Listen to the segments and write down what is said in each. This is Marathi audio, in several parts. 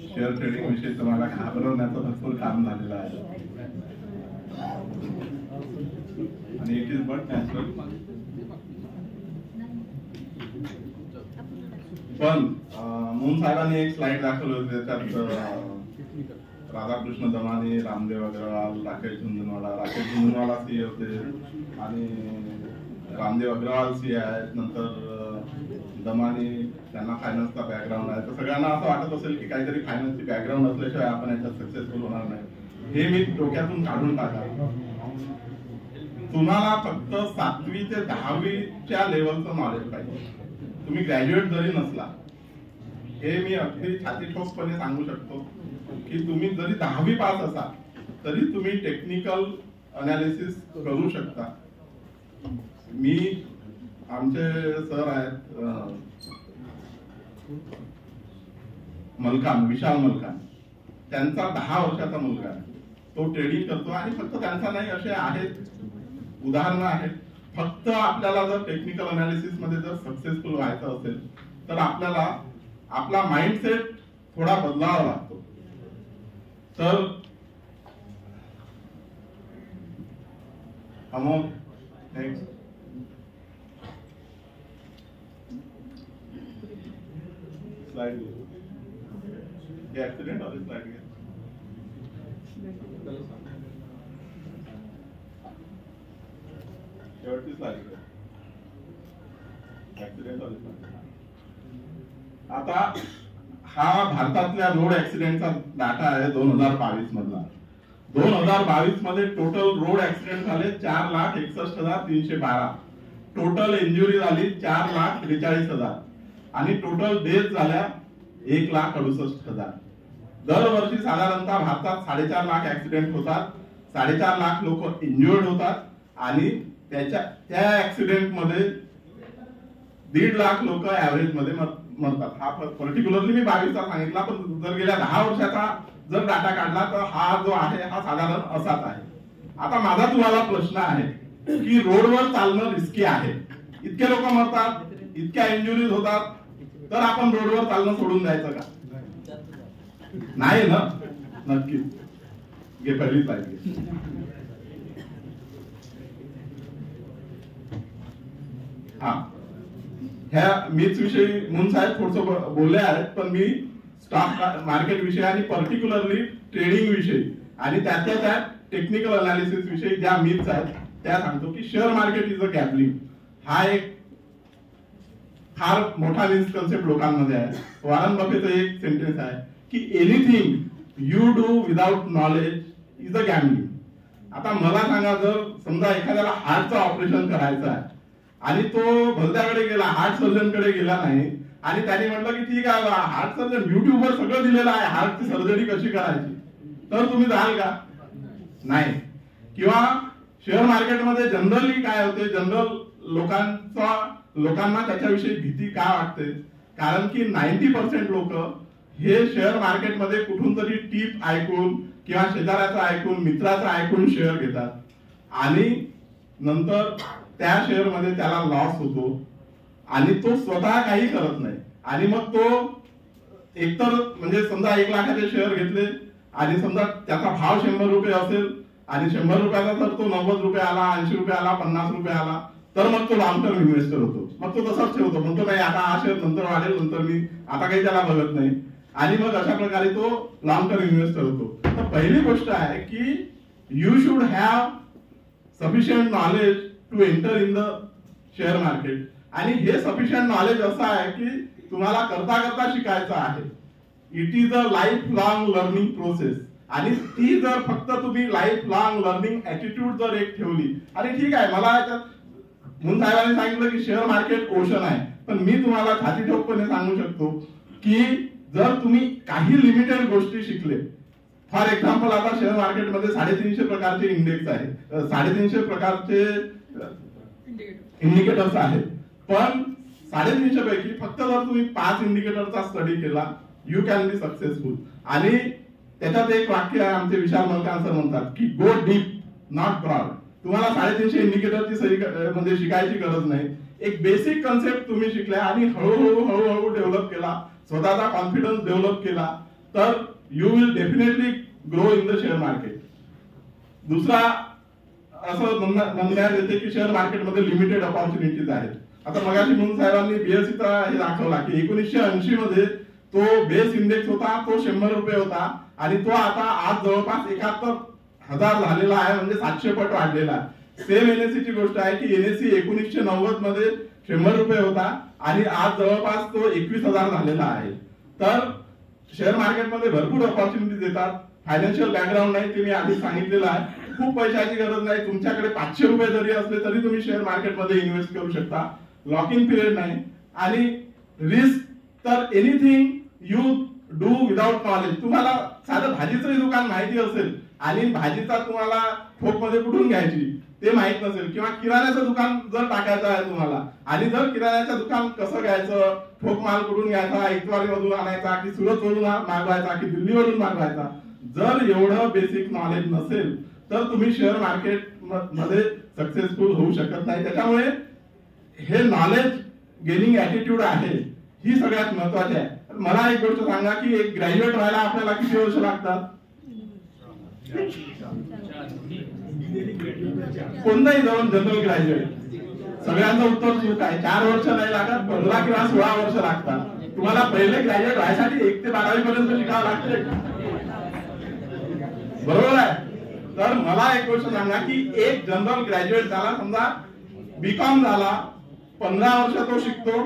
शेअर ट्रेडिंग विषयी तुम्हाला घाबरवण्याचं भरपूर काम झालेलं आहे आणि इट इज बट नॅचरल. पण मून साहेबांनी एक स्लाइड दाखवली होती, त्याच्यात राधाकृष्ण दमानी, रामदेव अग्रवाल, राकेश झुंझुनवाला सीए होते आणि रामदेव अग्रवाल सीए आहेत, नंतर दमानी त्यांना फायनान्सचा बॅकग्राऊंड आहे. तर सगळ्यांना असं वाटत असेल की काहीतरी फायनान्सची बॅकग्राऊंड असल्याशिवाय आपण याच्यात सक्सेसफुल होणार नाही. हे मी डोक्यातून काढून टाका. तुम्हाला फक्त 7वी ते 10वीच्या लेवलचं नॉलेज पाहिजे. तुम्ही ग्रॅज्युएट जरी नसला, हे मी अगदी छाती ठोकपणे सांगू शकतो की तुम्ही जरी 10वी पास असाल तरी तुम्ही टेक्निकल अनालिसिस करू शकता. मी आमचे सर आहेत मलकान, विशाल मलकान, त्यांचा 10 वर्षाचा मुलगा आहे. तो ट्रेडिंग करतो आणि फक्त त्यांचा नाही, असे आहेत उदाहरणं आहेत. फक्त आपल्याला जर टेक्निकल अनालिसिस मध्ये जर सक्सेसफुल व्हायचं असेल तर आपल्याला आपला माइंडसेट थोडा बदलावा लागतो. तर अमोल नेक्स्ट स्लाइड ये एक्सीडेंट वाली स्लाइड है. शेवटची स्लाइड ऍक्सिडेंट वाली स्लाइड. आता हा भारतातल्या रोड ऍक्सिडेंटचा डाटा आहे 2022 मधला. 2022 मध्ये टोटल रोड ऍक्सिडेंट झाले 4,61,312. टोटल इंजुरी झाली 4,43,000 आणि टोटल डेथ झाल्या 1,68,000. दरवर्षी साधारणतः भारतात 4.5 लाख ऍक्सिडेंट होतात, 4.5 लाख लोक इंजुर्ड होतात आणि त्या ऍक्सिडेंट मध्ये 1.5 लाख लोक ऍव्हरेज मध्ये मरतात. हा पर्टिक्युलरली मी 22चा सांगितला, पण जर गेल्या 10 वर्षाचा जर डाटा काढला तर हा जो आहे हा साधारण असाच आहे. आता माझा तुम्हाला प्रश्न आहे की रोडवर चालणं रिस्की आहे, इतके लोक मरतात, इतक्या इंजुरीज होतात, तर आपण रोडवर चालणं सोडून द्यायचं का? नाही ना, नक्कीच. घे पहिली पाहिजे. हा, ह्या मीच विषयी मून साहेब थोडस बोलले आहेत, पण मी स्टॉक मार्केट विषयी आणि पर्टिक्युलरली ट्रेडिंग विषयी आणि त्याच्या त्यात टेक्निकल अनालिसिस विषयी ज्या मीथ्स आहेत त्या सांगतो की share market is a gambling. हा एक फार मोठा मिसकन्सेप्ट लोकांमध्ये आहे. वॉरन बफेचं एक सेंटेन्स आहे की anything you do without knowledge is a gambling. आता मला सांगा, जर समजा एखाद्याला हार्टचं ऑपरेशन करायचं आहे आणि तो भलत्याकडे गेला, हार्ट सर्जन कडे गेला नाही आणि त्याने म्हटलं की ठीक आहे हार्ट सर्जन युट्यूबवर सगळं दिलेलं आहे हार्टची सर्जरी कशी करायची, तर तुम्ही जाल का? नाही. किंवा शेअर मार्केटमध्ये जनरली काय होते, जनरल लोकांना त्याच्याविषयी भीती का वाटते? कारण की 90% लोक हे शेअर मार्केटमध्ये कुठून तरी टीप ऐकून किंवा शेजाऱ्याचं ऐकून, मित्राचं ऐकून शेअर घेतात आणि नंतर त्या शेअर मध्ये त्याला लॉस होतो आणि तो स्वतः काही करत नाही. आणि मग तो एकतर म्हणजे समजा 1 लाखाचे शेअर घेतले आणि समजा त्याचा भाव 100 रुपये असेल आणि 100 रुपयाचा तर तो 90 रुपये आला, 80 रुपये आला, 50 रुपये आला, तर मग तो लॉंग टर्म इन्व्हेस्टर होतो. मग तो तसाच ठेवतो, म्हणतो नाही आता हा शेअर नंतर वाढेल, नंतर मी आता काही त्याला बघत नाही आणि मग अशा प्रकारे तो लॉंग टर्म इन्व्हेस्टर होतो. तर पहिली गोष्ट आहे की you should have sufficient knowledge to enter in the share market. आणि हे सफिशियंट नॉलेज असं आहे की तुम्हाला करता करता शिकायचं आहे. It is a life long learning process. आणि ती जर फक्त तुम्ही लाईफ लॉंग लर्निंग ऍटिट्यूड जर एक ठेवली, आणि ठीक आहे मला मून साहेबांनी सांगितलं की शेअर मार्केट ओशन आहे, पण मी तुम्हाला छाती ठोकपणे सांगू शकतो की जर तुम्ही काही लिमिटेड गोष्टी शिकले, फॉर एक्झाम्पल आता शेअर मार्केटमध्ये 350 प्रकारचे इंडेक्स आहेत, 350 प्रकारचे इंडिकेटर्स आहेत, पण 350 पैकी फक्त जर तुम्ही 5 इंडिकेटरचा स्टडी केला यू कॅन बी सक्सेसफुल. आणि त्याच्यात एक वाक्य आहे, आमचे विशाल मलकान सर म्हणतात की गो डीप नॉट ब्रॉड. तुम्हाला 350 इंडिकेटरची सही म्हणजे शिकायची गरज नाही. एक बेसिक कन्सेप्ट तुम्ही शिकल्या आणि हळूहळू डेव्हलप केला, स्वतःचा कॉन्फिडन्स डेव्हलप केला, तर you will definitely grow in the share market. दुसरा असं म्हणण्यात येते की शेअर मार्केटमध्ये लिमिटेड अपॉर्च्युनिटीज आहेत. आता मगाशी म्हणून साहेबांनी बीएससीचा हे दाखवला की 1980 मध्ये तो बेस इंडेक्स होता, तो 100 रुपये होता आणि तो आता आज जवळपास 71,000 झालेला आहे, म्हणजे 700 पट वाढलेला आहे. सेम एनएससी ची गोष्ट आहे की एनएससी 1990 मध्ये 100 रुपये होता आणि आज जवळपास तो 21,000 झालेला आहे. तर शेअर मार्केटमध्ये भरपूर अपॉर्च्युनिटीज येतात. फायनान्शियल बॅकग्राऊंड नाही ते मी आधी सांगितलेलं आहे. खूप पैशाची गरज नाही. तुमच्याकडे 500 रुपये जरी असले तरी तुम्ही शेअर मार्केटमध्ये इन्व्हेस्ट करू शकता. लॉक इन पिरियड नाही आणि रिस्क तर anything you do without knowledge. तुम्हाला साधं भाजीचं दुकान माहिती असेल आणि भाजीचा तुम्हाला ठोक मध्ये कुठून घ्यायची ते माहित नसेल, किंवा किराण्याचं दुकान जर टाकायचं आहे तुम्हाला आणि जर किराण्याचं दुकान कसं घ्यायचं, ठोक माल कुठून घ्यायचा, इतवारी मधून आणायचा की सुरत मधून मागवायचा की दिल्लीवरून मागवायचा, जर एवढं बेसिक नॉलेज नसेल तर तुम्ही शेअर मार्केट मध्ये सक्सेसफुल होऊ शकत नाही. त्याच्यामुळे हे नॉलेज गेनिंग ऍटिट्यूड आहे ही सगळ्यात महत्वाची आहे. मला एक गोष्ट सांगा की एक ग्रॅज्युएट व्हायला आपल्याला किती वर्ष लागतात? कोणताही जाऊन जनरल ग्रॅज्युएट, सगळ्यांचं उत्तर चूक आहे. 4 वर्ष नाही लागत, 15 किंवा 16 वर्ष लागतात. तुम्हाला पहिले ग्रॅज्युएट व्हायसाठी 1 ते 12वी पर्यंत शिकावं लागते, बरोबर आहे. तर मला एक गोष्ट सांगा की एक जनरल ग्रॅज्युएट झाला, समजा बीकॉम झाला, 15 वर्ष तो शिकतो.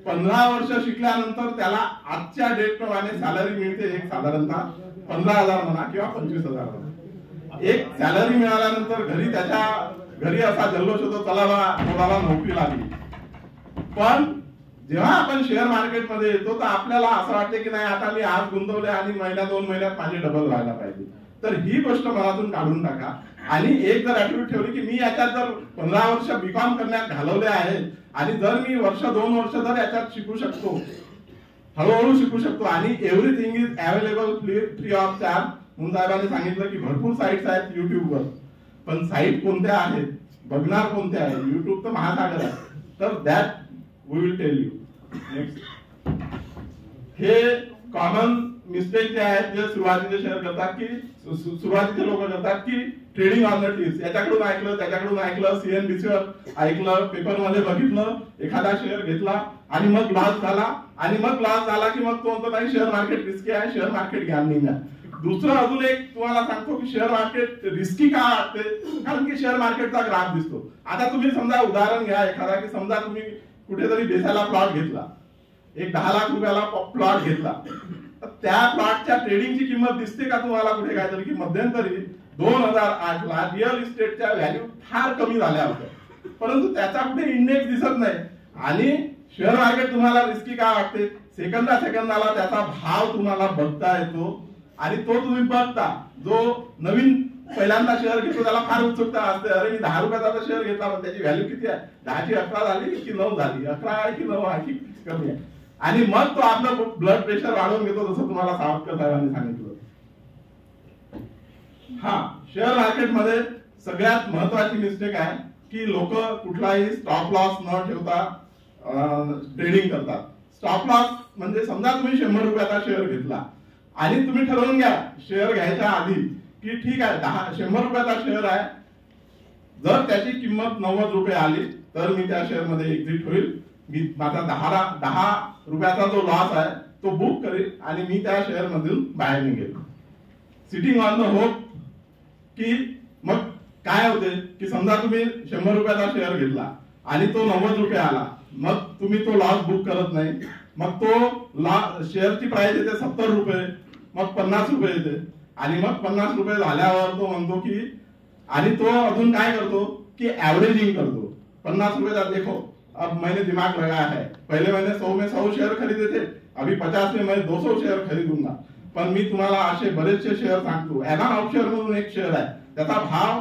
15 वर्ष शिकल्यानंतर त्याला आजच्या डेट प्रमाणे सॅलरी मिळते एक साधारणतः 15,000 म्हणा किंवा 25,000 म्हणा. एक सॅलरी मिळाल्यानंतर त्याच्या घरी असा जल्लोष होतो, चला कोणाला नोकरी लागली. पण जेव्हा आपण शेअर मार्केटमध्ये येतो तर आपल्याला असं वाटते की नाही, आता मी आज गुंतवले आणि महिन्या 2 महिन्यात माझे डबल व्हायला पाहिजे. तर ही गोष्ट मनातून काढून टाका आणि एक जर ऍटिट्यूड ठेवली की मी याच्यात जर 15 वर्ष बीकॉम करण्यात घालवले आहेत आणि जर मी 1-2 वर्ष जर याच्यात शिकू शकतो, हळूहळू शिकू शकतो आणि everything is available free of charge. म्हणून साहेबांनी सांगितलं की भरपूर साईट्स आहेत युट्यूबवर, पण साईट कोणत्या आहेत, बघणार कोणत्या आहेत, युट्यूब तर महासागर आहे. तर that we will tell you. Next, हे कॉमन मिस्टेक जे आहेत जे सुरुवातीचे शेअर करतात की सुरुवातीचे लोक करतात की ट्रेडिंग ऑन द टिप्स, याच्याकडून ऐकलं त्याच्याकडून ऐकलं, सीएनबीसीवर ऐकलं, पेपर मध्ये बघितलं, एखादा शेअर घेतला आणि मग लॉस झाला आणि मग लॉस झाला की मग तो म्हणतो नाही शेअर मार्केट रिस्की आहे, शेअर मार्केट घ्या नाही. दुसरं अजून एक तुम्हाला सांगतो की शेअर मार्केट रिस्की का वाटते, कारण की शेअर मार्केटचा ग्राफ दिसतो. आता तुम्ही समजा उदाहरण घ्या एखादा की समजा तुम्ही कुठेतरी देशाला प्लॉट घेतला, एक 10 लाख रुपयाला प्लॉट घेतला, तर त्या प्लॉटच्या ट्रेडिंगची किंमत दिसते का तुम्हाला कुठे काहीतरी की मध्यंतरी 2008 ला रिअल इस्टेटच्या व्हॅल्यू फार कमी झाल्या होत्या, परंतु त्याचा कुठे इंडेक्स दिसत नाही. आणि शेअर मार्केट तुम्हाला रिस्की का वाटते, सेकंदाला त्याचा भाव तुम्हाला बघता येतो आणि तो तुम्ही बघता. जो नवीन पहिल्यांदा शेअर घेतो त्याला फार उत्सुकता असते, अरे मी 10 रुपयाचा शेअर घेतला पण त्याची व्हॅल्यू किती आहे, 10 ची 11 झाली की 9 झाली, 11 आहे की 9 आहे की कमी आहे, आणि मग तो आपलं ब्लड प्रेशर वाढवून घेतो, जसं तुम्हाला सावरकर साहेबांनी सांगितलं. हा, शेअर मार्केटमध्ये सगळ्यात महत्वाची मिस्टेक आहे की लोक कुठलाही स्टॉप लॉस न ठेवता ट्रेडिंग करतात. स्टॉप लॉस म्हणजे समजा तुम्ही 100 रुपयाचा शेअर घेतला आणि तुम्ही ठरवून घ्या शेअर घ्यायच्या आधी की ठीक आहे 100 रुपयाचा शेअर आहे, जर त्याची किंमत 90 रुपये आली तर मी त्या शेअर मध्ये एक्झिट होईल, मी माझा 10 रुपयाचा जो लॉस आहे तो बुक करेल आणि मी त्या शेअर मधून बाहेर निघेल. सिटिंग ऑन द होप की मग काय होते की समजा तुम्ही 100 रुपयाचा शेअर घेतला आणि तो 90 रुपये आला, मग तुम्ही तो लॉस बुक करत नाही, मग तो शेअरची प्राइस येते 70 रुपये, मग 50 रुपये येते आणि मग 50 रुपये झाल्यावर तो म्हणतो की, आणि तो अजून काय करतो की ऍव्हरेजिंग करतो. 50 रुपये का देखो अब मैंने दिमाग लगाया है, पहले मैंने 100 में 100 शेयर खरीदे थे, अभी 50 में मैं 200 शेयर खरीदूंगा. पण मी तुम्हाला असे बरेचसे शेअर सांगतो. एनान ऑफशोर म्हणून एक शेअर आहे, त्याचा भाव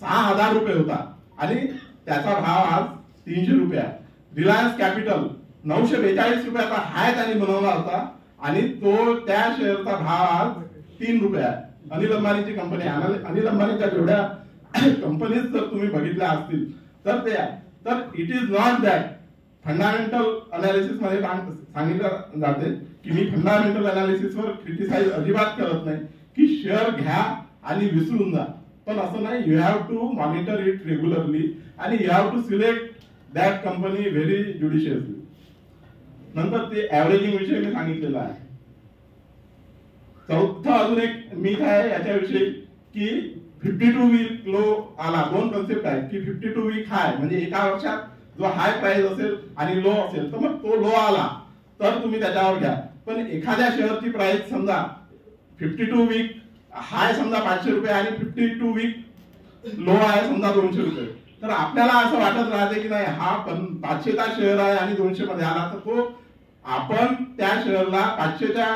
6,000 रुपये होता आणि त्याचा भाव आज 300 रुपये आहे. रिलायन्स कॅपिटल 942 रुपयाचा हाय त्यांनी बनवला होता आणि तो त्या शेअरचा भाव आज 3 रुपये आहे. अनिल अंबानीची कंपनी, अनिल अंबानीच्या जेवढ्या कंपनीज जर तुम्ही बघितल्या असतील तर ते आहे. तर it is not that. Fundamental analysis मध्ये सांगितलं जाते की मी फंडामेंटल अनालिसिसवर क्रिटिसाइज अजिबात करत नाही की शेअर घ्या आणि विसरून जा, पण असं नाही, you have to monitor it regularly आणि you have to select that company very judiciously. नंतर ते ऍव्हरेजिंग विषयी मी सांगितलेलं आहे. चौथा अजून एक मीथ आहे याच्याविषयी की 52 वीक लो आला. दोन कन्सेप्ट आहेत की 52 वीक हाय म्हणजे एका वर्षात जो हाय प्राइस असेल आणि लो असेल तर मग तो लो आला तर तुम्ही त्याच्यावर घ्या. पण एखाद्या शेअरची प्राइस समजा 52 वीक हाय समजा 500 रुपये आणि 52 वीक लो आहे समजा 200 रुपये, तर आपल्याला असं वाटत राहते की नाही हा 500चा शेअर आहे आणि 200 मध्ये आला, तर तो आपण त्या शेअरला 500च्या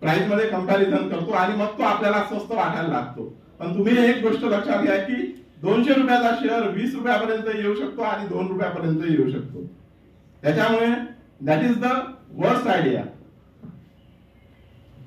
प्राइस मध्ये कंपॅरिझन करतो आणि मग तो आपल्याला स्वस्त वाटायला लागतो. पण तुम्ही एक गोष्ट लक्षात घ्या की 200 रुपयाचा शेअर 20 रुपयापर्यंत येऊ शकतो आणि 2 रुपयापर्यंत येऊ शकतो. त्याच्यामुळे that is the worst idea.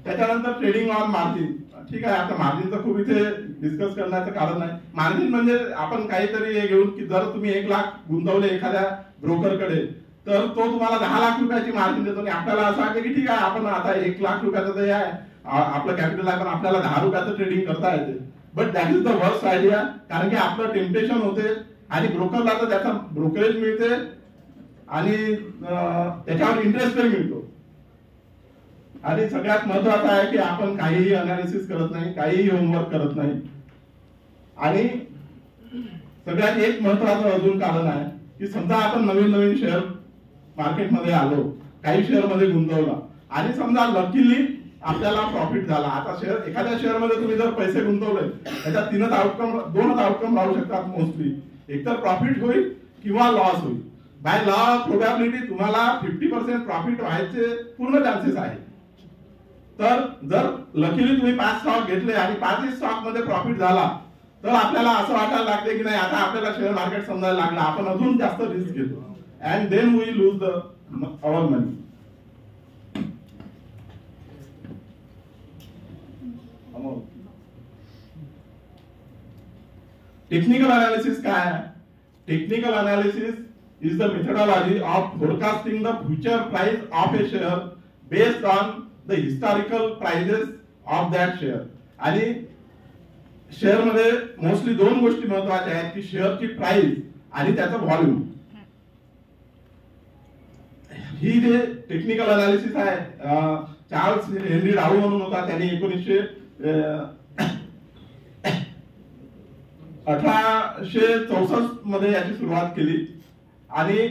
त्याच्यानंतर ट्रेडिंग ऑन मार्जिन. ठीक आहे, आता मार्जिनचं खूप इथे डिस्कस करण्याचं कारण नाही. मार्जिन म्हणजे आपण काहीतरी हे घेऊन की जर तुम्ही 1 लाख गुंतवले एखाद्या ब्रोकरकडे तर तो तुम्हाला 10 लाख रुपयाची मार्जिन देतो आणि आपल्याला असं वाटतं की ठीक आहे आपण आता 1 लाख रुपयाचं तर आहे आपलं कॅपिटल आहे पण आपल्याला 10 रुपयाचं ट्रेडिंग करता येते. But that is the worst idea, कारण की आपलं टेम्पटेशन होते आणि ब्रोकरला तर त्याचा ब्रोकरेज मिळते आणि त्याच्यावर इंटरेस्ट मिळतो. आणि सगळ्यात महत्वाचं आहे की आपण काहीही अनालिसिस करत नाही, काहीही होमवर्क करत नाही. आणि सगळ्यात एक महत्वाचं अजून कारण आहे की समजा आपण नवीन नवीन शेअर मार्केटमध्ये आलो, काही शेअर मध्ये गुंतवला आणि समजा लकीली आपल्याला प्रॉफिट झाला. आता शेअर एखाद्या शेअर मध्ये तुम्ही जर पैसे गुंतवले त्याच्यात दोनच आउटकम राहू शकतात मोस्टली. एकतर प्रॉफिट होईल किंवा लॉस होईल. बाय लॉ प्रोबॅबिलिटी तुम्हाला 50% प्रॉफिट व्हायचे पूर्ण चान्सेस आहे. तर जर लकीली तुम्ही 5 स्टॉक घेतले आणि 5 स्टॉक मध्ये प्रॉफिट झाला तर आपल्याला असं वाटायला लागते की नाही आता आपल्याला शेअर मार्केट समजायला लागलं, आपण अजून जास्त रिस्क घेतो and then we lose the our money. Technical analysis काय आहे? Technical analysis is the methodology of forecasting the future price of a share based on the historical prices of that share. आणि शेअर मध्ये मोस्टली दोन गोष्टी महत्वाच्या आहेत की शेअरची प्राइस आणि त्याचं व्हॉल्यूम. ही जे टेक्निकल अनालिसिस आहे, चार्ल्स हेनरी डाऊ म्हणून होता, त्यांनी 1864 मध्ये याची सुरुवात केली. आणि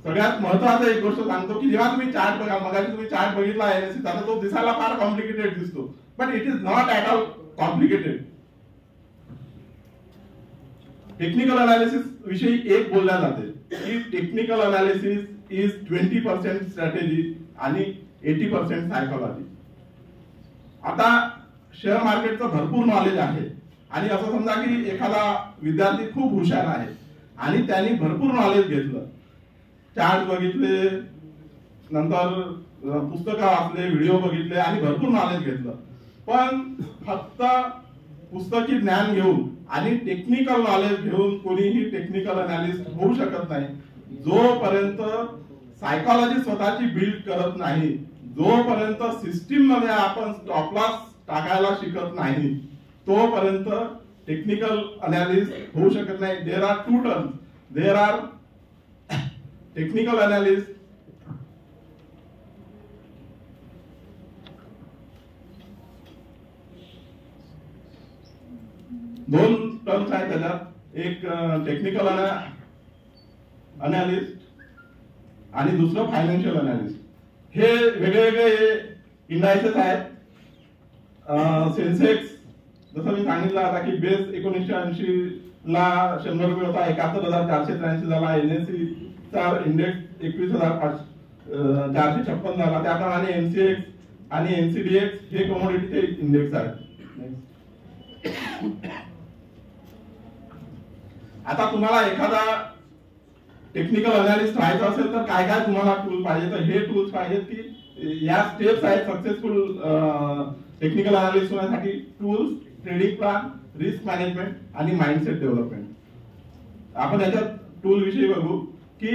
सगळ्यात महत्वाचं एक गोष्ट सांगतो की जेव्हा तुम्ही चार्ट बघा, मगाशी तुम्ही चार्ट बघितला एनएससी चा, तो दिसायला फार कॉम्प्लिकेटेड दिसतो, but it is not at all complicated. Technical analysis विषयी एक बोलल्या जाते की टेक्निकल अनालिसिस इज 20% स्ट्रॅटेजी आणि 80% सायकोलॉजी. आता शेअर मार्केटचं भरपूर नॉलेज आहे आणि असं समजा की एखादा विद्यार्थी खूप हुशार आहे आणि त्यांनी भरपूर नॉलेज घेतलं, चार्ट बघितले, नंतर पुस्तकं वाचले, व्हिडिओ बघितले आणि भरपूर नॉलेज घेतलं, पण फक्त पुस्तकी ज्ञान घेऊन आणि टेक्निकल नॉलेज घेऊन कोणीही टेक्निकल अनालिस्ट होऊ शकत नाही. जोपर्यंत सायकोलॉजी स्वतःची बिल्ड करत नाही, जोपर्यंत सिस्टीम मध्ये आपण स्टॉप लॉस टाकायला शिकत नाही, तोपर्यंत टेक्निकल अनालिस्ट होऊ शकत नाही. There are 2 terms. There are technical analyst दोन टर्म्स आहेत त्याच्यात, एक टेक्निकल अनालिस्ट आणि दुसरं फायनान्शियल अनालिस्ट. हे वेगवेगळे इंडायसेस आहेत. सेन्सेक्स जसं मी सांगितलं आता की बेस 1980 ला 100 रुपये होता, 71,483 झाला. एनएससी चा इंडेक्स 21,456 झाला. त्याप्रमाणे एमसीएक्स आणि एनसीडीएक्स हे कमोडिटीचे इंडेक्स आहेत. आता तुम्हाला एखादा टेक्निकल अनालिस्ट व्हायचं असेल तर काय काय तुम्हाला टूल पाहिजे, तर हे टूल्स पाहिजेत की या स्टेप्स आहेत सक्सेसफुल टेक्निकल अनालिस्ट होण्यासाठी. Tools, trading plan, risk management आणि माइंडसेट डेव्हलपमेंट. आपण याच्यात टूल विषयी बघू की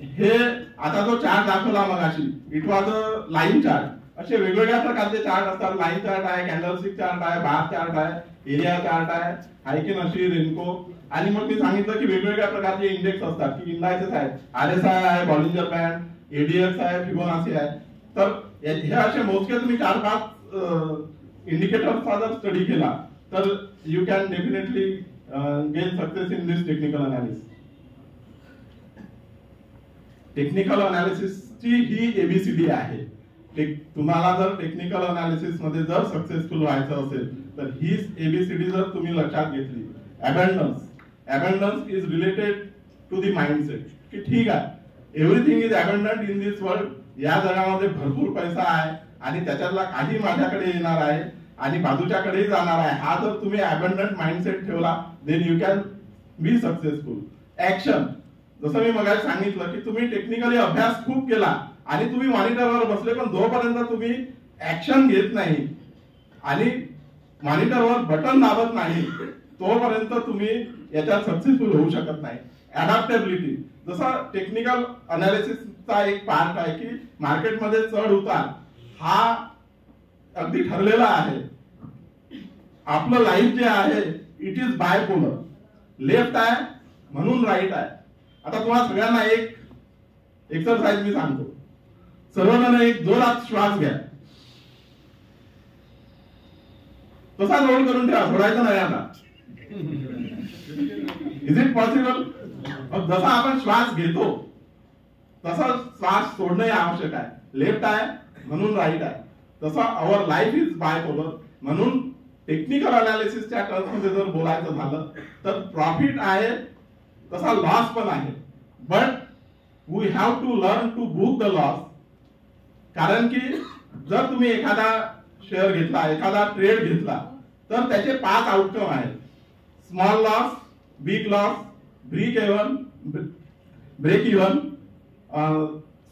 हे आता जो चार्ट दाखवला मगाशी, it was a line chart. असे वेगवेगळ्या प्रकारचे चार्ट असतात. लाईन चार्ट आहे, कॅन्डलस्टिक चार्ट आहे, बार चार्ट आहे, एरिया चार्ट आहे, हायकिन अशी रेनको. आणि मग मी सांगितलं की वेगवेगळ्या प्रकारचे इंडेक्स असतात, की इंडायसेस आहेत, RSI आहे, बॉलिंजर बँड, ADX आहे, फिबोनाची आहे. तर हे असे मोजके तुम्ही 4-5 इंडिकेटर्सचा जर स्टडी केला तर you can definitely gain success in this technical analysis. Technical अनालिसिसची ही ABCD आहे. तुम्हाला जर टेक्निकल अनालिसिस मध्ये जर सक्सेसफुल व्हायचं असेल तर हीच ABCD जर तुम्ही लक्षात घेतली. Abundance is related to the mindset, की ठीक आहे, everything is abundant in this world. या जगामध्ये भरपूर पैसा आहे आणि त्याच्यातला काही माझ्याकडे येणार आहे आणि बाजूच्याकडेही जाणार आहे. हा जर तुम्ही अबंडंट माइंडसेट ठेवला then you can be successful. Action, जसं मी मगाशी सांगितलं की तुम्ही टेक्निकली अभ्यास खूप केला आणि तुम्ही मॉनिटरवर बसले, पण जोपर्यंत तुम्ही ऍक्शन घेत नाही आणि मॉनिटरवर बटन दाबत नाही तोपर्यंत तुम्ही याच्यात सक्सेसफुल होऊ शकत नाही. अडॅप्टेबिलिटी, जसं टेक्निकल अनालिसिसचा एक पार्ट आहे की मार्केटमध्ये चढ उतार हा अगदी ठरलेला आहे. आपलं लाईफ जे आहे इट इज बायपोलर, लेफ्ट आहे म्हणून राईट आहे. आता तुम्हाला सगळ्यांना एक एक्सरसाइज मी सांगतो. सर्वजण एक जोरात श्वास घ्या, तसा रोल करून ठेवा, सोडायचं नाही आता. Is it possible? जसा आपण श्वास घेतो तसा श्वास सोडणं आवश्यक आहे. लेफ्ट आहे म्हणून राईट आहे. तसं अवर लाईफ इज बायपोलर. म्हणून टेक्निकल अनालिसिसच्या टर्म्समध्ये जर बोलायचं झालं तर प्रॉफिट आहे तसा लॉस पण आहे. But we have to learn to book the loss. कारण की जर तुम्ही एखादा शेअर घेतला, एखादा ट्रेड घेतला तर त्याचे 5 आउटकम आहेत. Small loss, big loss, break even,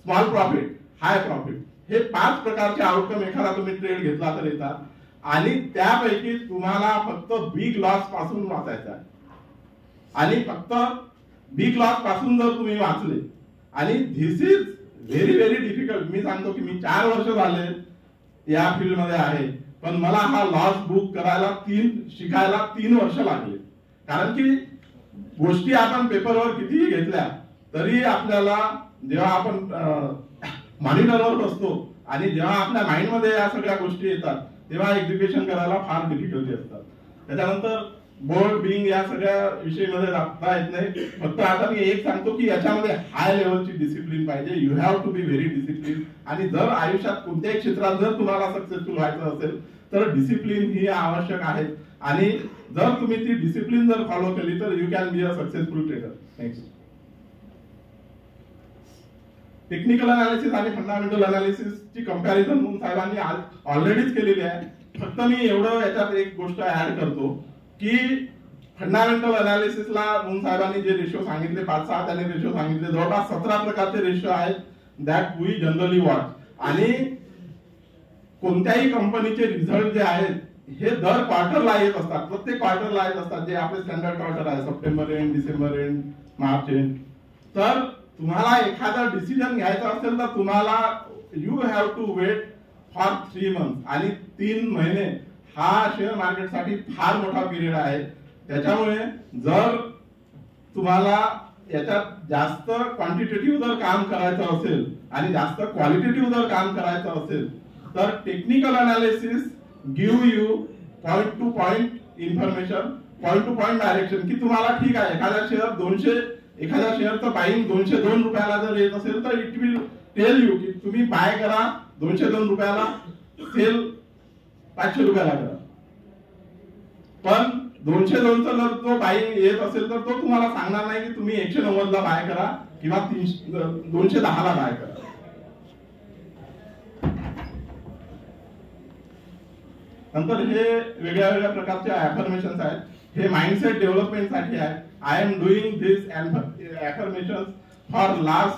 small profit, high profit. हे 5 प्रकारचे आउटकम एखादा तुम्ही ट्रेड घेतला तर येतात आणि त्यापैकी तुम्हाला फक्त बिग लॉस पासून वाचायचं आहे. आणि फक्त बिग लॉस पासून जर तुम्ही वाचले, आणि this is very very difficult. मी सांगतो की मी 4 वर्ष झाले या फील्ड मध्ये आहे, पण मला हा लॉस बुक करायला शिकायला 3 वर्ष लागले. कारण की गोष्टी आपण पेपरवर कितीही घेतल्या तरी आपल्याला जेव्हा आपण मॉनिटरवर बसतो आणि जेव्हा आपल्या माइंड मध्ये या सगळ्या गोष्टी येतात तेव्हा एक्झिक्युशन करायला फार डिफिकल्टी असतात. त्याच्यानंतर बोर्ड बिंग या सगळ्या विषयीमध्ये राबता येत नाही. फक्त आता मी एक सांगतो की याच्यामध्ये हाय लेवलची डिसिप्लिन पाहिजे. You have to be very discipline. आणि जर आयुष्यात कोणत्याही क्षेत्रात जर तुम्हाला सक्सेसफुल व्हायचं असेल तर डिसिप्लिन ही आवश्यक आहे. आणि जर तुम्ही ती डिसिप्लिन जर फॉलो केली तर you can be a successful trader. Next, technical analysis आणि फंडामेंटल अनालिसिसची कंपॅरिझन मुन साहेबांनी ऑलरेडीच केलेली आहे. फक्त मी एवढं याच्यात एक गोष्ट ऍड करतो की फंडामेंटल अनालिसिसला मुन साहेबांनी जे रेशो सांगितले 5-6 त्यांनी रेशो सांगितले, जवळपास 17 प्रकारचे रेशो आहेत दॅट वी जनरली वॉच. आणि कोणत्याही कंपनीचे रिझल्ट जे आहेत हे दर क्वार्टरला येत असतात, प्रत्येक क्वार्टरला येत असतात. जे आपले स्टँडर्ड क्वार्टर आहे, September end, December end, March end. तर तुम्हाला एखादा डिसिजन घ्यायचा असेल तर तुम्हाला you have to wait for 3 month. आणि 3 महिने हा शेअर मार्केटसाठी फार मोठा पिरियड आहे. त्याच्यामुळे जर तुम्हाला याच्यात जास्त क्वांटिटेटिव्ह जर काम करायचं असेल आणि जास्त क्वालिटेटिव्ह जर काम करायचं असेल तर technical analysis give you point two point information, point two point direction. की तुम्हाला ठीक आहे एखाद्या शेअरचं बाईंग 202 रुपयाला जर येत असेल तर इट विल टेल यू की तुम्ही बाय करा 202 रुपयाला, सेल 500 रुपयाला करा. पण 202चा जर तो बाईंग येत असेल तर तो तुम्हाला सांगणार नाही की तुम्ही 190 ला बाय करा किंवा 210 ला बाय करा. नंतर हे वेगळ्या वेगळ्या प्रकारचे अफर्मेशन्स आहेत. हे माइंडसेट डेव्हलपमेंट साठी आहे. I am doing this affirmations for last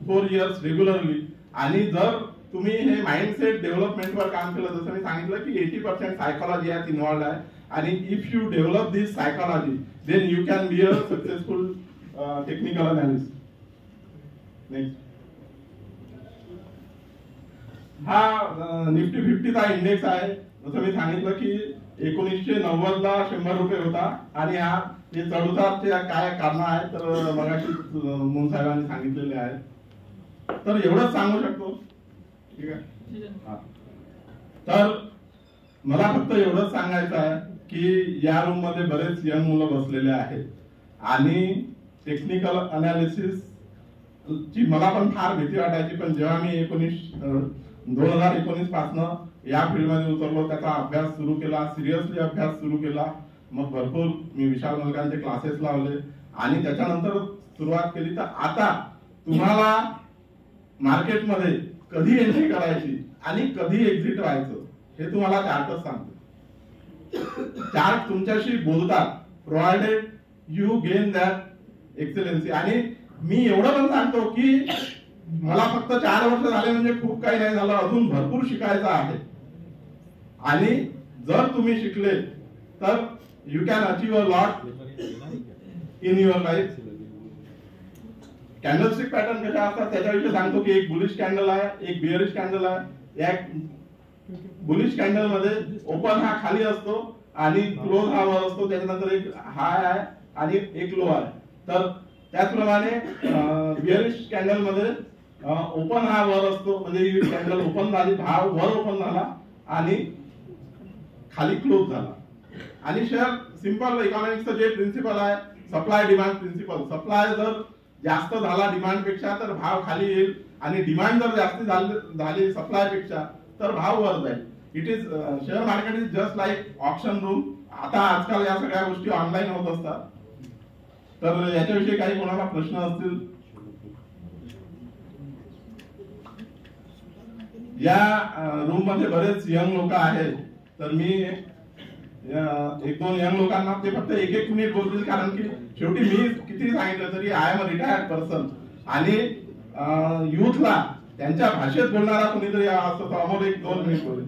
4 years regularly. आणि जर तुम्ही हे माइंडसेट डेव्हलपमेंटवर काम केलं, जसं मी सांगितलं की 80% सायकोलॉजी यात इन्व्हॉल्ड आहे. आणि if you develop this psychology then you can be a successful technical analyst. Next. हा निफ्टी 50चा इंडेक्स आहे. जसं मी सांगितलं की 1990 ला 100 रुपये होता आणि हा हे चढउतारचे काय कारण आहे तर मगाशी मून साहेबांनी सांगितलेले आहे. तर एवढंच सांगू शकतो. ठीक आहे. तर मला फक्त एवढंच सांगायचं आहे की या रूम मध्ये बरेच यंग मुलं बसलेले आहेत आणि टेक्निकल अनालिसिस ची मला पण फार भीती वाटायची, पण जेव्हा मी 2019 पासनं या फील्ड मध्ये उतरलो, त्याचा अभ्यास सुरू केला, सिरियसली अभ्यास सुरू केला, मग भरपूर मी विशाल मलकांचे क्लासेस लावले आणि त्याच्यानंतर सुरुवात केली. तर आता तुम्हाला मार्केटमध्ये कधी एंट्री करायची आणि कधी एक्झिट व्हायचं हे तुम्हाला चार्टच सांगतो. चार्ट तुमच्याशी बोलतात, प्रोव्हाइडेड यू गेन दॅट एक्सेलन्सी. आणि मी एवढं पण सांगतो की मला फक्त 4 वर्ष झाले म्हणजे खूप काही नाही झालं, अजून भरपूर शिकायचं आहे. आणि जर तुम्ही शिकले तर you can achieve a lot in your life. Candlestick pattern कशा असतात त्याच्याविषयी सांगतो की एक बुलिश कॅन्डल आहे, एक बिअरिश कॅन्डल आहे. या बुलिश कॅन्डल मध्ये ओपन हा खाली असतो आणि क्लोज हा वर असतो, त्याच्यानंतर एक हाय आहे आणि एक लो आहे. तर त्याचप्रमाणे बिअरिश कॅन्डल मध्ये ओपन हा वर असतो, म्हणजे कॅन्डल ओपन झाली, भाव वर ओपन झाला आणि खाली क्लोज झाला. आणि शेअर सिंपल इकॉनॉमिक्सचं जे प्रिन्सिपल आहे सप्लाय डिमांड प्रिन्सिपल. सप्लाय जर जास्त झाला डिमांड पेक्षा तर भाव खाली येईल आणि डिमांड जर जास्त झाली सप्लाय पेक्षा तर भाव वर जाईल. It is share market is just like option room. आता आजकाल या सगळ्या गोष्टी ऑनलाईन होत असतात. तर याच्याविषयी काही कोणाला प्रश्न असतील. या रूम मध्ये बरेच यंग लोक आहेत, तर मी 1-2 यंग लोकांना ते फक्त 1-1 मिनिट बोलतील, कारण की शेवटी मी किती सांगितलं तरी I am a retired person आणि युथला त्यांच्या भाषेत बोलणारा कोणीतरी असतो तर अमोल 1-2 मिनिट बोलेल.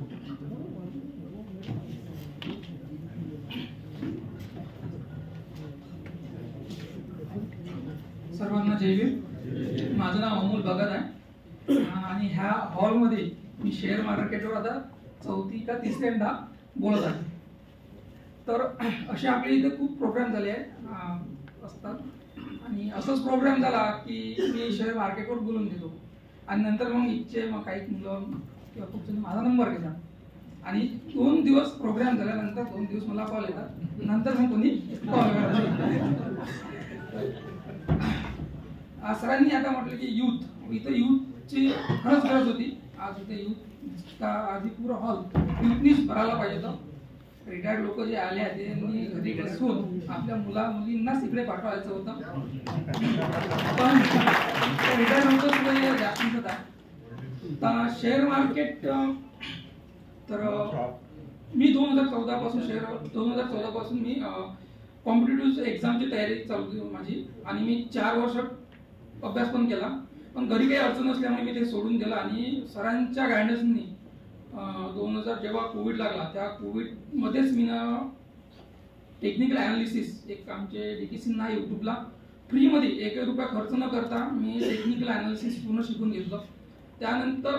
सर्वांना जय भीम. माझं नाव अमोल भगत आहे आणि ह्या हॉलमध्ये मी शेअर मार्केटवर आता 4थी का 3ऱ्यांदा बोलत आहे. तर असे आपल्या इथे खूप प्रोग्राम झाले असतात आणि असंच प्रोग्राम झाला की मी शेअर मार्केटवर बोलून देतो आणि नंतर मग मग काही मुलं किंवा खूप जण माझा नंबर घेतात आणि 2 दिवस प्रोग्राम झाल्यानंतर 2 दिवस मला कॉल येतात, नंतर मग कोणी कॉल करतात. सरांनी आता म्हटलं की युथ, इथं युथची खरंच गरज होती. आज इथे युथ आधी पुरा हॉल युथनीच भरायला पाहिजे होतं. रिटायर्ड लोक जे आले आहेत त्यांनी घरी बसून आपल्या मुलींनाच इकडे पाठवायचं होतं, पण रिटायर्ड लोक सुद्धा जास्त होता. शेअर मार्केट तर मी 2014 पासून मी कॉम्पिटिटिव्ह एक्झामची तयारी चालू होती माझी आणि मी 4 वर्ष अभ्यास पण केला, पण घरी काही अडचण असल्यामुळे मी ते सोडून दिलं आणि सरांच्या गायडन्सनी 2000 जेव्हा कोविड लागला त्या कोविड मध्येच मी टेक्निकल अनालिसिस एक आमचे डीटीसी ना युट्यूबला फ्रीमध्ये 1 रुपया खर्च न करता मी टेक्निकल अनालिसिस पूर्ण शिकून घेतलं. त्यानंतर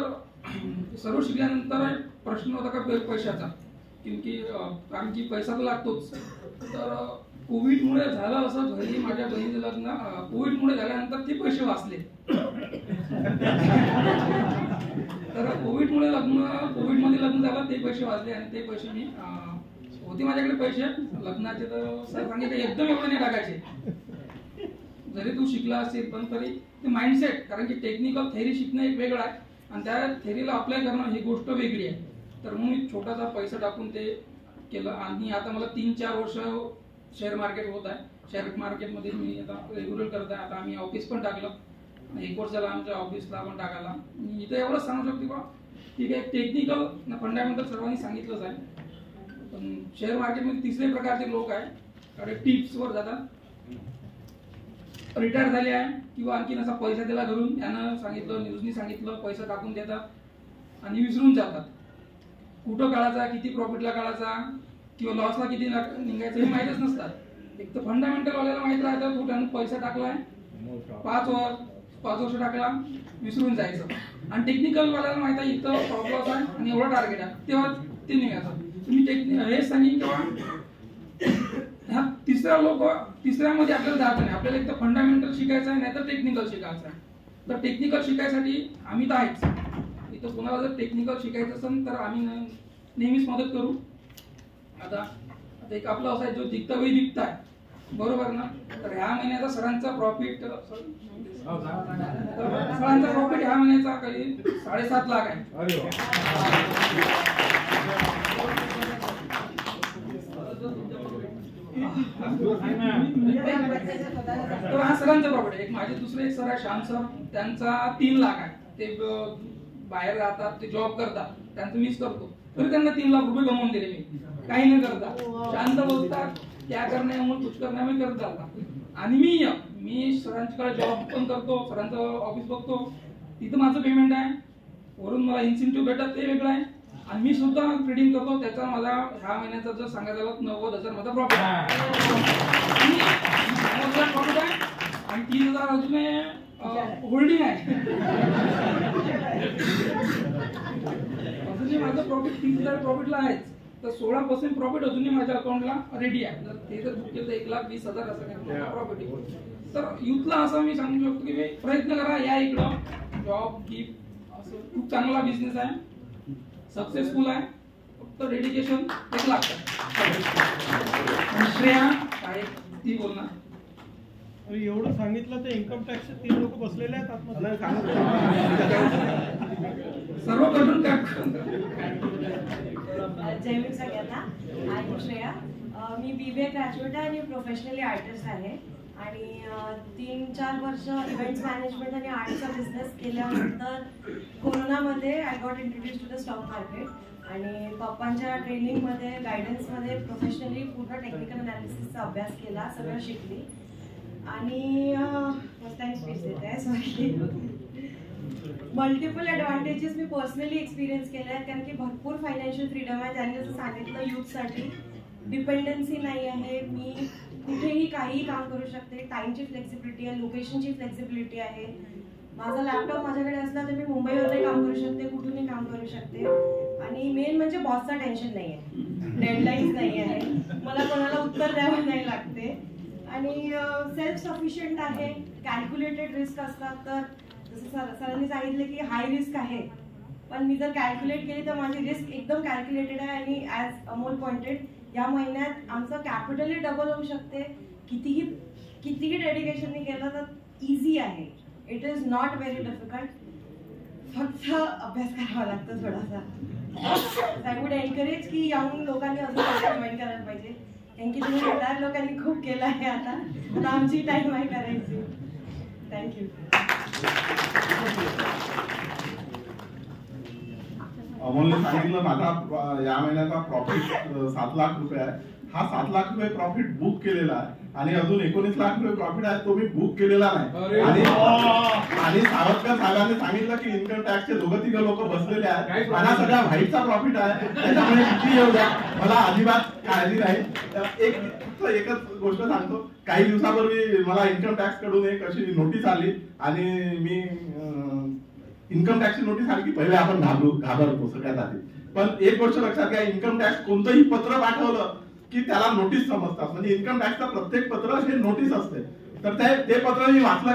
सर्व शिकल्यानंतर प्रश्न होता का पैशाचा, कारण की पैसा तर लागतोच. तर कोविडमुळे झालं असं, घरी माझ्या बहिणीचं लग्न कोविडमुळे झाल्यानंतर ते पैसे वाचले. तर कोविडमध्ये लग्न झालं, ते पैसे वाचले आणि ते पैसे मी होते माझ्याकडे पैसे लग्नाचे, तर सर सांगितलं एकदम एवढे नाही टाकायचे. जरी तू शिकला असेल पण तरी ते माइंडसेट, कारण की टेक्निकल थेअरी शिकणं एक वेगळं आहे आणि त्या थेअरीला अप्लाय करणं ही गोष्ट वेगळी आहे. तर मग मी छोटासा पैसा टाकून ते केलं आणि आता मला 3-4 वर्ष शेअर मार्केट होत आहे. शेअर मार्केटमध्ये मी आता रेग्युलर करत आहे. आता आम्ही ऑफिस पण टाकलं, 1 वर्ष झाला आमच्या ऑफिसला पण टाकायला. मी इथं एवढंच सांगू शकते बा ठीक आहे, टेक्निकल फंडामेंटल सर्वांनी सांगितलंच आहे, पण शेअर मार्केटमध्ये 3रे प्रकारचे लोक आहे. टिप्सवर जातात, रिटायर झाले आहे किंवा आणखीन असा पैसा दिला घरून, त्यानं सांगितलं, न्यूजनी सांगितलं, पैसा टाकून देतात आणि विसरून जातात. कुठं काढायचा, किती प्रॉफिटला काढायचा किंवा लॉसला किती निघायचं हे माहीतच नसतात. एक तर फंडामेंटल वाल्याला माहित राहतं, तो त्यानं पैसा टाकलाय 5 वर्ष 5 वर्ष टाकला विसरून जायचं. आणि टेक्निकल वाल्याला माहिती आहे इथं प्रॉब्लेम आहे आणि एवढं टार्गेट आहे, तेव्हा ते निघायचं. तुम्ही हे सांगेन किंवा ह्या तिसऱ्यामध्ये आपल्याला जायचं नाही. आपल्याला एक तर फंडामेंटल शिकायचं आहे, नाही तर टेक्निकल शिकायचं आहे. तर टेक्निकल शिकायसाठी आम्ही तर आहेच. इथं कोणाला जर टेक्निकल शिकायचं असेल तर आम्ही नेहमीच मदत करू. आता एक आपलं असं आहे, जो जिंकता वेळी जिंकता आहे, बरोबर ना. तर ह्या महिन्याचा सरांचा प्रॉफिट ह्या महिन्याचा काही 7.5 लाख आहे. तर हा सरांचा प्रॉफिट आहे. एक माझे दुसरे एक सर आहे श्याम सर, त्यांचा 3 लाख आहे. ते बाहेर राहतात, ते जॉब करतात, त्यांचं मिस करतो तरी त्यांना 3 लाख रुपये कमवून दिले मी, काही न करता. शांत बोलतात, क्या करणे म्हणून कुछ करणे मी करत चालतात. आणि मी सरांच्याकडे जॉब पण करतो, सरांचं ऑफिस बघतो, तिथं माझं पेमेंट आहे, वरून मला इन्सेंटिव्ह भेटत ते वेगळं आहे. आणि मी सुद्धा ट्रेडिंग करतो, त्याचा माझा ह्या महिन्याचा जर सांगायचं झालं 90,000 माझा प्रॉफिट आहे. 90,000 प्रॉफिट आहे आणि 3,000 अजून होल्डिंग आहे. अजूनही माझं प्रॉफिट 30,000 प्रॉफिटला आहेच. तर 16% प्रॉफिट अजूनही माझ्या अकाउंटला रेडी आहे. जर ते जर बुक केलं तर 1,20,000 असं काही प्रॉफिट आहे. तर युथला असं मी सांगू शकतो की प्रयत्न करा, या इकडं जॉब गिफ्ट असं खूप चांगला बिझनेस आहे, सक्सेसफुल आहे. फक्त डेडिकेशन एक लागतं. श्रेया काय ती बोलणार. एवढं सांगितलं तर इन्कम टॅक्स 3 लोक बसलेले आहेत आतमध्ये. सर्व कडून काय जय सगळ्यांना. I am Shreya. मी BBA ग्रॅज्युएट आहे आणि प्रोफेशनली आर्टिस्ट आहे. आणि 3-4 वर्ष इव्हेंट्स मॅनेजमेंट आणि आर्टचा बिझनेस केल्यानंतर कोरोनामध्ये I got introduce to the stock market. आणि पप्पांच्या ट्रेनिंगमध्ये गायडन्समध्ये प्रोफेशनली पूर्ण टेक्निकल अनालिसिसचा अभ्यास केला, सगळं शिकली. आणि स्पीच देते आहे, सॉरी. मल्टिपल ॲडव्हान्टेजेस मी पर्सनली एक्सपिरियन्स केले आहेत, कारण की भरपूर फायनान्शियल फ्रीडम आहे. त्यांनी जसं सांगितलं, यूथसाठी डिपेंडन्सी नाही आहे. मी कुठेही काहीही काम करू शकते. टाईमची फ्लेक्सिबिलिटी आहे, लोकेशनची फ्लेक्सिबिलिटी आहे. माझा लॅपटॉप माझ्याकडे असला तर मी मुंबईवरही काम करू शकते, कुठूनही काम करू शकते. आणि मेन म्हणजे बॉसचा टेन्शन नाही आहे, डेडलाईन्स नाही आहे, मला कोणाला उत्तर द्यावं नाही लागते. आणि सेल्फ सफिशियंट आहे. कॅल्क्युलेटेड रिस्क असतात. तर जसं सरांनी सांगितलं की हाय रिस्क आहे, पण मी जर कॅल्क्युलेट केली तर माझी रिस्क एकदम कॅल्क्युलेटेड आहे. आणि ॲज अमोल पॉइंटेड, या महिन्यात आमचं कॅपिटलही डबल होऊ शकते. कितीही डेडिकेशनने केलं तर इझी आहे. It is not very difficult. फक्त अभ्यास करावा लागतो थोडासा. आय वुड एनकरेज की यंग लोकांनी अजून जॉईन करायला पाहिजे, कारण की तुम्ही रिटायर लोकांनी खूप केलं आहे. आता आमची टाईम आहे करायची. थँक्यू. अमोलने सांगितलं माझा या महिन्याचा प्रॉफिट 7 लाख रुपये आहे. हा 7 लाख रुपये प्रॉफिट बुक केलेला आहे आणि अजून 19 लाख रुपये प्रॉफिट आहे, तो मी बुक केलेला नाही. आणि सावरकर साहेबांनी सांगितलं की इन्कम टॅक्सचे 2-3 लोक बसलेले आहेत. मला सगळ्या व्हाईटचा प्रॉफिट आहे, त्याच्यामुळे किती येऊ द्या, मला अजिबात काळजी नाही. फक्त एकच गोष्ट सांगतो, काही दिवसापूर्वी मला इन्कम टॅक्स कडून एक अशी नोटीस आली आणि मी इन्कम टॅक्सची नोटीस आली की पहिले आपण घाबरतो सगळ्यात आधी. पण एक गोष्ट लक्षात घ्या, इन्कम टॅक्स कोणतंही पत्र पाठवलं की त्याला नोटीस समजतात. म्हणजे इन्कम टॅक्सचं प्रत्येक पत्र हे नोटीस असते. तर ते पत्र मी वाचलं.